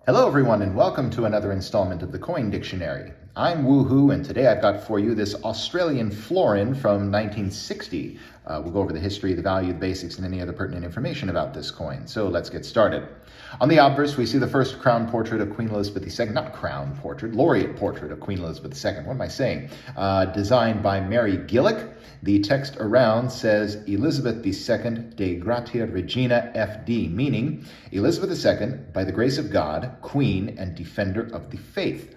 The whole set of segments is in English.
Hello everyone and welcome to another installment of the Coin Dictionary. I'm Woohoo and today I've got for you this Australian florin from 1960. We'll go over the history, the value, the basics, and any other pertinent information about this coin. So let's get started. On the obverse, we see the first crown portrait of Queen Elizabeth II, not crown portrait, laureate portrait of Queen Elizabeth II. What am I saying? Designed by Mary Gillick. The text around says Elizabeth II de Gratia Regina FD, meaning Elizabeth II, by the grace of God, Queen and Defender of the Faith.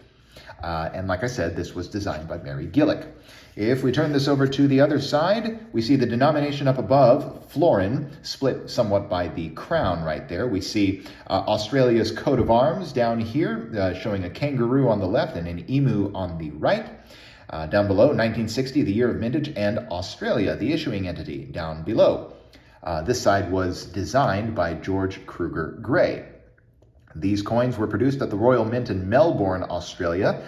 And like I said, this was designed by Mary Gillick. If we turn this over to the other side, we see the denomination up above, florin, split somewhat by the crown right there. We see Australia's coat of arms down here, showing a kangaroo on the left and an emu on the right. Down below, 1960, the year of mintage, and Australia, the issuing entity, down below. This side was designed by George Kruger Gray. These coins were produced at the Royal Mint in Melbourne, Australia,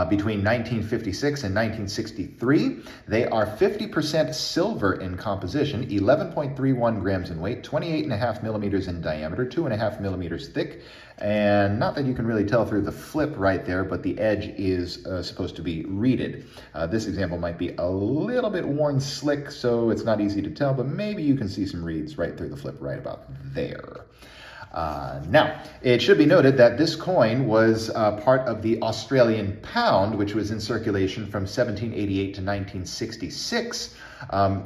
between 1956 and 1963. They are 50% silver in composition, 11.31 grams in weight, 28.5 millimeters in diameter, 2.5 millimeters thick, and not that you can really tell through the flip right there, but the edge is supposed to be reeded. This example might be a little bit worn slick, so it's not easy to tell, but maybe you can see some reeds right through the flip right about there. Now, it should be noted that this coin was part of the Australian pound, which was in circulation from 1788 to 1966,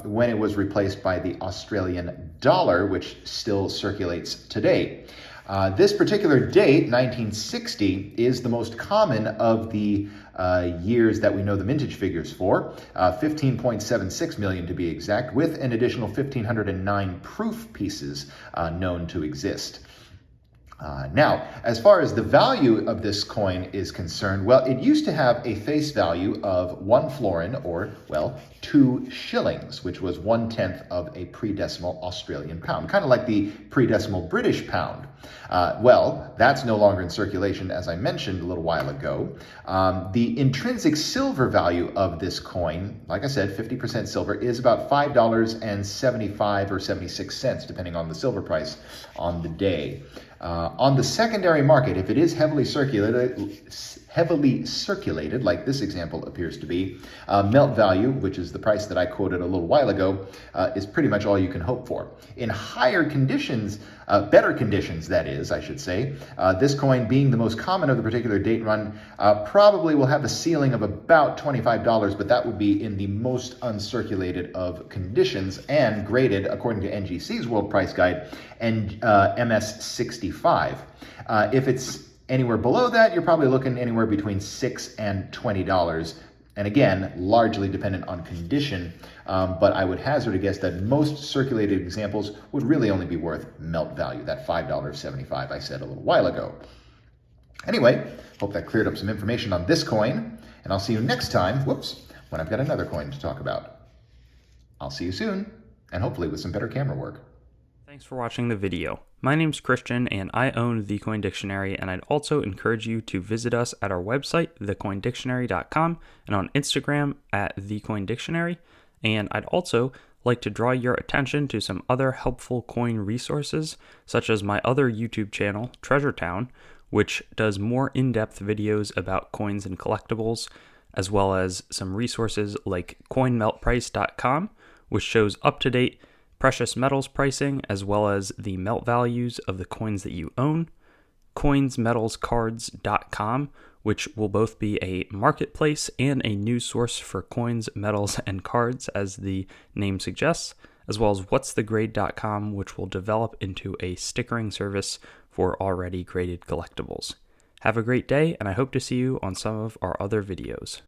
when it was replaced by the Australian dollar, which still circulates today. This particular date, 1960, is the most common of the years that we know the mintage figures for, 15.76 million to be exact, with an additional 1,509 proof pieces known to exist. Now, as far as the value of this coin is concerned, well, it used to have a face value of 1 florin, or, well, 2 shillings, which was 1/10 of a pre-decimal Australian pound, kind of like the pre-decimal British pound. Well, that's no longer in circulation, as I mentioned a little while ago. The intrinsic silver value of this coin, like I said, 50% silver, is about $5.75 or 76 cents, depending on the silver price on the day. On the secondary market, if it is heavily circulated, like this example appears to be, melt value, which is the price that I quoted a little while ago, is pretty much all you can hope for. In higher conditions, better conditions, that is, I should say, this coin being the most common of the particular date run, probably will have a ceiling of about $25, but that would be in the most uncirculated of conditions and graded, according to NGC's World Price Guide, and MS65. If it's anywhere below that, you're probably looking anywhere between $6 and $20. And again, largely dependent on condition, but I would hazard a guess that most circulated examples would really only be worth melt value, that $5.75 I said a little while ago. Anyway, hope that cleared up some information on this coin, and I'll see you next time, when I've got another coin to talk about. I'll see you soon, and hopefully with some better camera work. Thanks for watching the video. My name's Christian and I own The Coin Dictionary, and I'd also encourage you to visit us at our website, thecoindictionary.com, and on Instagram at thecoindictionary. And I'd also like to draw your attention to some other helpful coin resources, such as my other YouTube channel, Treasure Town, which does more in-depth videos about coins and collectibles, as well as some resources like coinmeltprice.com, which shows up-to-date precious metals pricing, as well as the melt values of the coins that you own, coinsmetalscards.com, which will both be a marketplace and a news source for coins, metals, and cards, as the name suggests, as well as whatsthegrade.com, which will develop into a stickering service for already graded collectibles. Have a great day, and I hope to see you on some of our other videos.